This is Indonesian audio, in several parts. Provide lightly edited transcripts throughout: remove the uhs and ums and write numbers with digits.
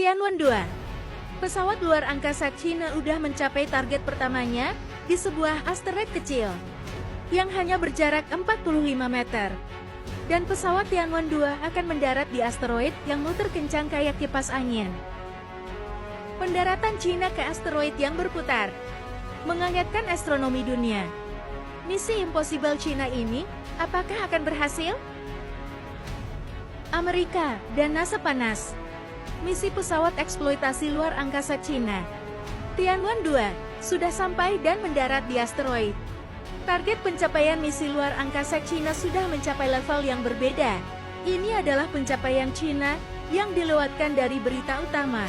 Tianwen-2. Pesawat luar angkasa Cina udah mencapai target pertamanya di sebuah asteroid kecil yang hanya berjarak 45 meter. Dan pesawat Tianwen-2 akan mendarat di asteroid yang muter kencang kayak kipas angin. Pendaratan Cina ke asteroid yang berputar mengagetkan astronomi dunia. Misi Impossible Cina ini, apakah akan berhasil? Amerika dan NASA panas. Misi pesawat eksploitasi luar angkasa Cina, Tianwen-2, sudah sampai dan mendarat di asteroid. Target pencapaian misi luar angkasa Cina sudah mencapai level yang berbeda. Ini adalah pencapaian Cina yang dilewatkan dari berita utama.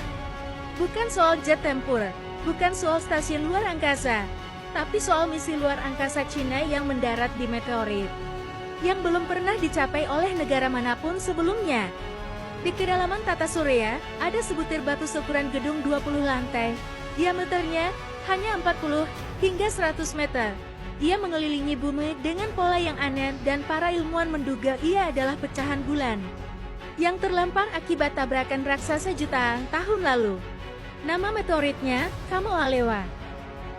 Bukan soal jet tempur, bukan soal stasiun luar angkasa, tapi soal misi luar angkasa Cina yang mendarat di meteorit yang belum pernah dicapai oleh negara manapun sebelumnya. Di kedalaman tata surya, ada sebutir batu seukuran gedung 20 lantai. Diameternya hanya 40 hingga 100 meter. Ia mengelilingi bumi dengan pola yang aneh dan para ilmuwan menduga ia adalah pecahan bulan yang terlempar akibat tabrakan raksasa jutaan tahun lalu. Nama meteoritnya Kamoalewa,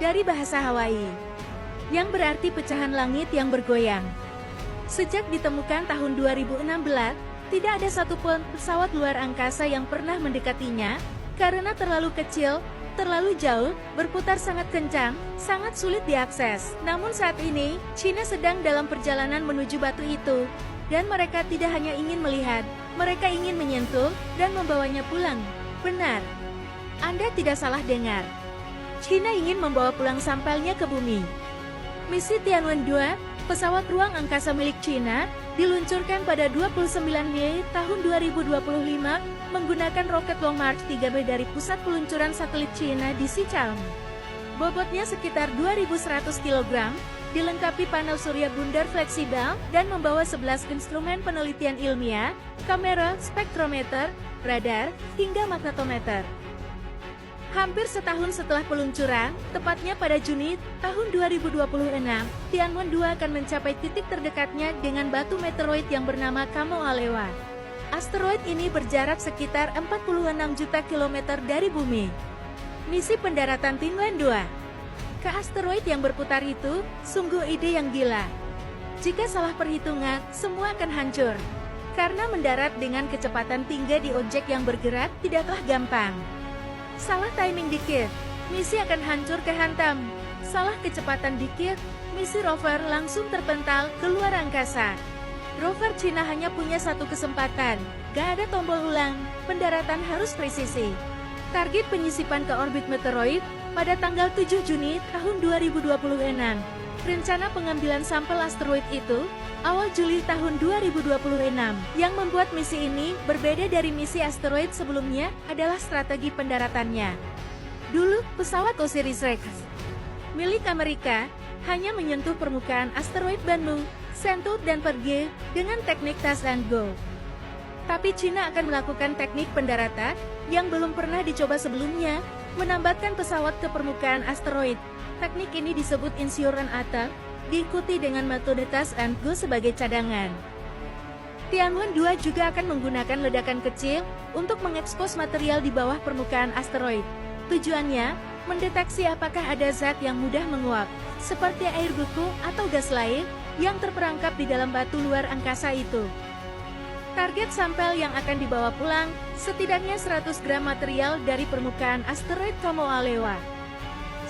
dari bahasa Hawaii, yang berarti pecahan langit yang bergoyang. Sejak ditemukan tahun 2016, tidak ada satupun pesawat luar angkasa yang pernah mendekatinya, karena terlalu kecil, terlalu jauh, berputar sangat kencang, sangat sulit diakses. Namun saat ini, Cina sedang dalam perjalanan menuju batu itu, dan mereka tidak hanya ingin melihat, mereka ingin menyentuh, dan membawanya pulang. Benar, Anda tidak salah dengar. Cina ingin membawa pulang sampelnya ke bumi. Misi Tianwen-2, pesawat ruang angkasa milik Cina, diluncurkan pada 29 Mei tahun 2025 menggunakan roket Long March 3B dari pusat peluncuran satelit Cina di Xichang. Bobotnya sekitar 2.100 kg, dilengkapi panel surya bundar fleksibel dan membawa 11 instrumen penelitian ilmiah, kamera, spektrometer, radar, hingga magnetometer. Hampir setahun setelah peluncuran, tepatnya pada Juni tahun 2026, Tianwen-2 akan mencapai titik terdekatnya dengan batu meteoroid yang bernama Kamoalewa. Asteroid ini berjarak sekitar 46 juta kilometer dari bumi. Misi pendaratan Tianwen-2 ke asteroid yang berputar itu, sungguh ide yang gila. Jika salah perhitungan, semua akan hancur. Karena mendarat dengan kecepatan tinggi di objek yang bergerak tidaklah gampang. Salah timing dikit, misi akan hancur kehantam. Salah kecepatan dikit, misi rover langsung terpental ke luar angkasa. Rover Cina hanya punya satu kesempatan, gak ada tombol ulang, pendaratan harus presisi. Target penyisipan ke orbit meteoroid pada tanggal 7 Juni tahun 2026. Rencana pengambilan sampel asteroid itu awal Juli tahun 2026. Yang membuat misi ini berbeda dari misi asteroid sebelumnya adalah strategi pendaratannya. Dulu, pesawat Osiris-Rex milik Amerika hanya menyentuh permukaan asteroid Bennu, sentuh dan pergi dengan teknik touch and go. Tapi Cina akan melakukan teknik pendaratan yang belum pernah dicoba sebelumnya, menambatkan pesawat ke permukaan asteroid. Teknik ini disebut insurance attack, diikuti dengan metode touch and go sebagai cadangan. Tianwen-2 juga akan menggunakan ledakan kecil untuk mengekspos material di bawah permukaan asteroid. Tujuannya, mendeteksi apakah ada zat yang mudah menguap, seperti air beku atau gas lain, yang terperangkap di dalam batu luar angkasa itu. Target sampel yang akan dibawa pulang, setidaknya 100 gram material dari permukaan asteroid Kamoalewa.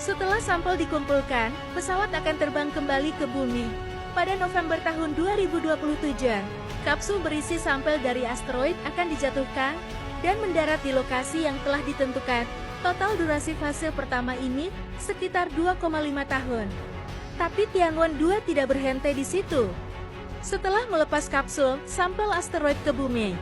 Setelah sampel dikumpulkan, pesawat akan terbang kembali ke bumi. Pada November tahun 2027, kapsul berisi sampel dari asteroid akan dijatuhkan dan mendarat di lokasi yang telah ditentukan. Total durasi fase pertama ini sekitar 2,5 tahun. Tapi Tianwen-2 tidak berhenti di situ. Setelah melepas kapsul sampel asteroid ke bumi,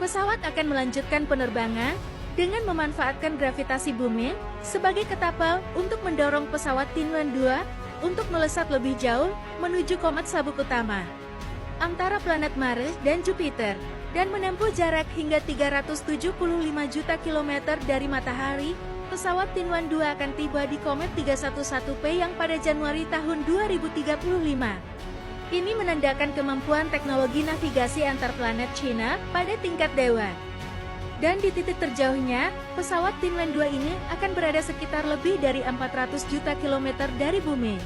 pesawat akan melanjutkan penerbangan dengan memanfaatkan gravitasi bumi sebagai ketapel untuk mendorong pesawat Tianwen-2 untuk melesat lebih jauh menuju komet sabuk utama antara planet Mars dan Jupiter, dan menempuh jarak hingga 375 juta kilometer dari matahari. Pesawat Tianwen-2 akan tiba di komet 311P yang pada Januari tahun 2035. Ini menandakan kemampuan teknologi navigasi antar planet Cina pada tingkat dewa. Dan di titik terjauhnya, pesawat Tianwen 2 ini akan berada sekitar lebih dari 400 juta kilometer dari bumi.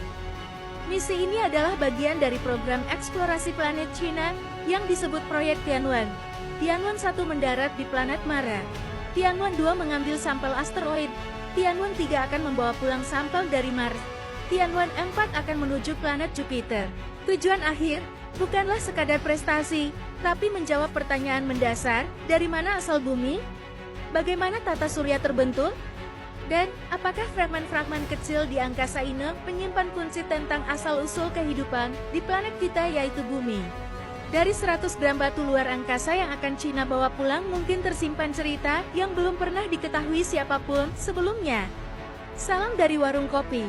Misi ini adalah bagian dari program eksplorasi planet Cina yang disebut Proyek Tianwen. Tianwen 1 mendarat di planet Mara. Tianwen 2 mengambil sampel asteroid. Tianwen 3 akan membawa pulang sampel dari Mars. Tianwen 4 akan menuju planet Jupiter. Tujuan akhir bukanlah sekadar prestasi, tapi menjawab pertanyaan mendasar, dari mana asal bumi? Bagaimana tata surya terbentuk? Dan, apakah fragmen-fragmen kecil di angkasa ini menyimpan kunci tentang asal-usul kehidupan di planet kita yaitu bumi? Dari 100 gram batu luar angkasa yang akan Cina bawa pulang mungkin tersimpan cerita yang belum pernah diketahui siapapun sebelumnya. Salam dari Warung Kopi.